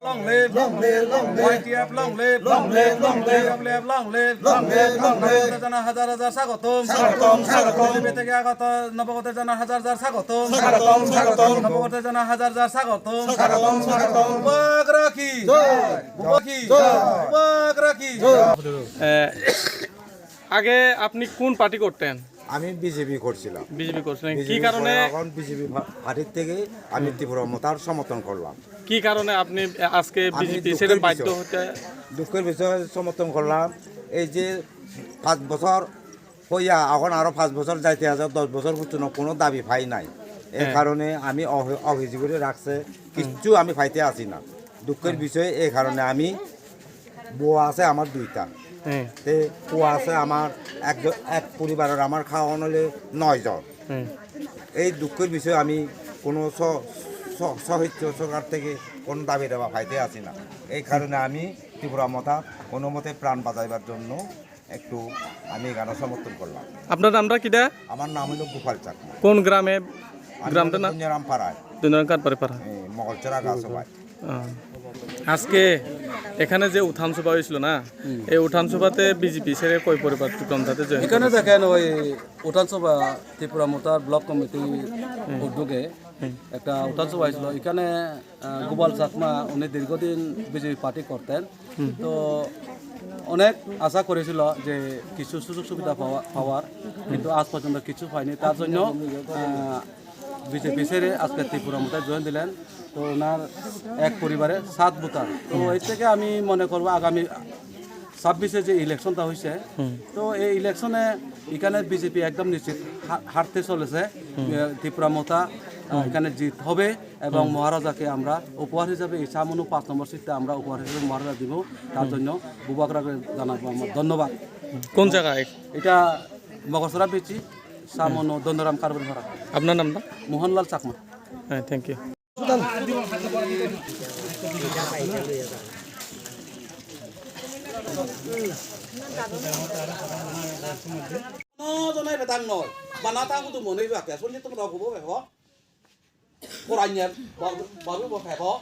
Long live, YTF long live, WF long live, নবগত জানা হাজার হাজার স্বাগতম, পৃথিবী থেকে আগত নবগত জানা হাজার হাজার স্বাগতম, নবগত জানা হাজার হাজার স্বাগতম, বাগ রাখি, বাগ রাখি। আগে আপনি কোন পার্টি করতেন? আমি বিজেপি করছিলাম। বিজেপি করছিলেন কি কারণে? এখন বিজেপি পার্টির থেকে আমি তীব্র মতার সমর্থন করলাম। কি কারণে আপনি আজকে বিজেপি ছেড়ে বাধ্য হতে? দুঃখের বিষয়ে সমর্থন করলাম। এই যে 5 বছর হইয়া এখন আরো 5 বছর যাইতে আছে, 10 বছর পর্যন্ত কোনো দাবি পাই নাই। এই কারণে আমি অভিযোগ করে রাখছে কিচ্ছু আমি পাইতে আসি না। দুঃখের বিষয়ে এই কারণে আমি বউ আছে আমার 2টা, তে কুয়া আছে আমার এক পরিবারের, আমার খাওয়ান হলে 9 জন। এই দুঃখের বিষয়ে আমি কোনো সাহিত্য সরকার থেকে কোনো দাবি দেওয়া পাইতে আসি না। এই কারণে আমি ত্রিপুরা মতা কোনো মতে প্রাণ বাঁচাইবার জন্য একটু আমি এখানে সমর্থন করলাম। আপনার নামটা কিটা? আমার নাম হলো গোপাল চাকমা। কোন গ্রামে? গ্রামটা না দুনিয়ারাম পাড়ায়, পাড়া মগলচরা গাছবাই। আজকে এখানে যে উত্থান সভা হয়েছিল না, এই উত্থান সভাতে বিজেপি ছেড়ে কয় পরিবার তাতে এখানে দেখেন ওই উঠান সভা ত্রিপুরা মোতার ব্লক কমিটির উদ্যোগে একটা উঠান সভা হয়েছিল। এখানে গোপাল চাকমা উনি দীর্ঘদিন বিজেপি পার্টি করতেন, তো অনেক আশা করেছিল যে কিছু সুযোগ সুবিধা পাওয়ার, কিন্তু আজ পর্যন্ত কিছু পায়নি। তার জন্য বিজেপি ছেড়ে আজকে ত্রিপুরা মোতায় জয়েন দিলেন। তো ওনার এক পরিবারে 7 ভোটার। তো এই থেকে আমি মনে করবো আগামী 26-এ যে ইলেকশনটা হয়েছে, তো এই ইলেকশনে এখানে বিজেপি একদম নিশ্চিত হারতে চলেছে। ত্রিপুরা মোতা এখানে জিত হবে এবং মহারাজাকে আমরা উপহার হিসাবে এই সামনু 5 নম্বর সিটটা আমরা উপহার হিসেবে মহারাজা দিব। তার জন্য বুবাকরাকে জানাবো আমার ধন্যবাদ। কোন জায়গায় এটা? মগসরা বেচি সামনু দন্দরাম কারবার ভাড়া। আপনার নামটা? মোহনলাল চাকমা। হ্যাঁ, থ্যাংক ইউ। জনাই বেতাং নয় বানাতা aku tuh monai ba kasun itu mau kubo ba kurangnya baru ba fa ko